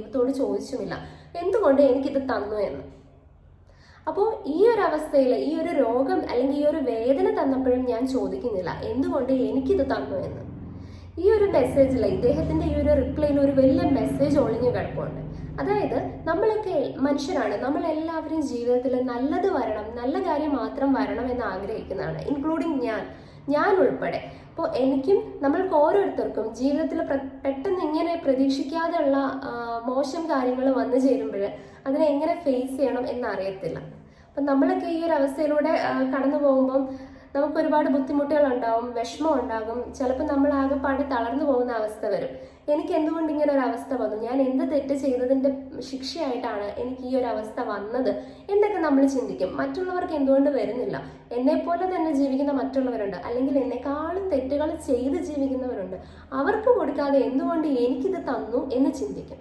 ദൈവത്തോട് ചോദിച്ചുമില്ല എന്തുകൊണ്ട് എനിക്കിത് തന്നു എന്ന്. അപ്പോൾ ഈ ഒരു അവസ്ഥയിൽ ഈ ഒരു രോഗം അല്ലെങ്കിൽ ഈ ഒരു വേദന തന്നപ്പോഴും ഞാൻ ചോദിക്കുന്നില്ല എന്തുകൊണ്ട് എനിക്കിത് തന്നു എന്ന്. ഈ ഒരു മെസ്സേജിൽ ഇദ്ദേഹത്തിന്റെ ഈ ഒരു റിപ്ലൈയിൽ ഒരു വലിയ മെസ്സേജ് ഒളിഞ്ഞു കിടപ്പുണ്ട്. അതായത് നമ്മളൊക്കെ മനുഷ്യരാണ്, നമ്മളെല്ലാവരും ജീവിതത്തിൽ നല്ലത് വരണം, നല്ല കാര്യം മാത്രം വരണം എന്ന് ആഗ്രഹിക്കുന്നതാണ്, ഇൻക്ലൂഡിങ് ഞാൻ ഉൾപ്പെടെ. അപ്പോൾ എനിക്കും നമ്മൾക്ക് ഓരോരുത്തർക്കും ജീവിതത്തിൽ പെട്ടെന്ന് ഇങ്ങനെ പ്രതീക്ഷിക്കാതെയുള്ള മോശം കാര്യങ്ങൾ വന്നു ചേരുമ്പോൾ അതിനെ എങ്ങനെ ഫേസ് ചെയ്യണം എന്നറിയത്തില്ല. അപ്പം നമ്മളൊക്കെ ഈ ഒരു അവസ്ഥയിലൂടെ കടന്നു പോകുമ്പം നമുക്ക് ഒരുപാട് ബുദ്ധിമുട്ടുകൾ ഉണ്ടാവും, വിഷമം ഉണ്ടാകും, ചിലപ്പോൾ നമ്മൾ ആകെപ്പാടെ തളർന്നു പോകുന്ന അവസ്ഥ വരും. എനിക്ക് എന്തുകൊണ്ട് ഇങ്ങനെ ഒരു അവസ്ഥ വന്നു, ഞാൻ എന്ത് തെറ്റ് ചെയ്തതിന്റെ ശിക്ഷയായിട്ടാണ് എനിക്ക് ഈ ഒരു അവസ്ഥ വന്നത് എന്നൊക്കെ നമ്മൾ ചിന്തിക്കും. മറ്റുള്ളവർക്ക് എന്തുകൊണ്ട് വരുന്നില്ല, എന്നെപ്പോലെ തന്നെ ജീവിക്കുന്ന മറ്റുള്ളവരുണ്ട്, അല്ലെങ്കിൽ എന്നെക്കാളും തെറ്റുകൾ ചെയ്ത് ജീവിക്കുന്നവരുണ്ട്, അവർക്ക് കൊടുക്കാതെ എന്തുകൊണ്ട് എനിക്കിത് തന്നു എന്ന് ചിന്തിക്കും.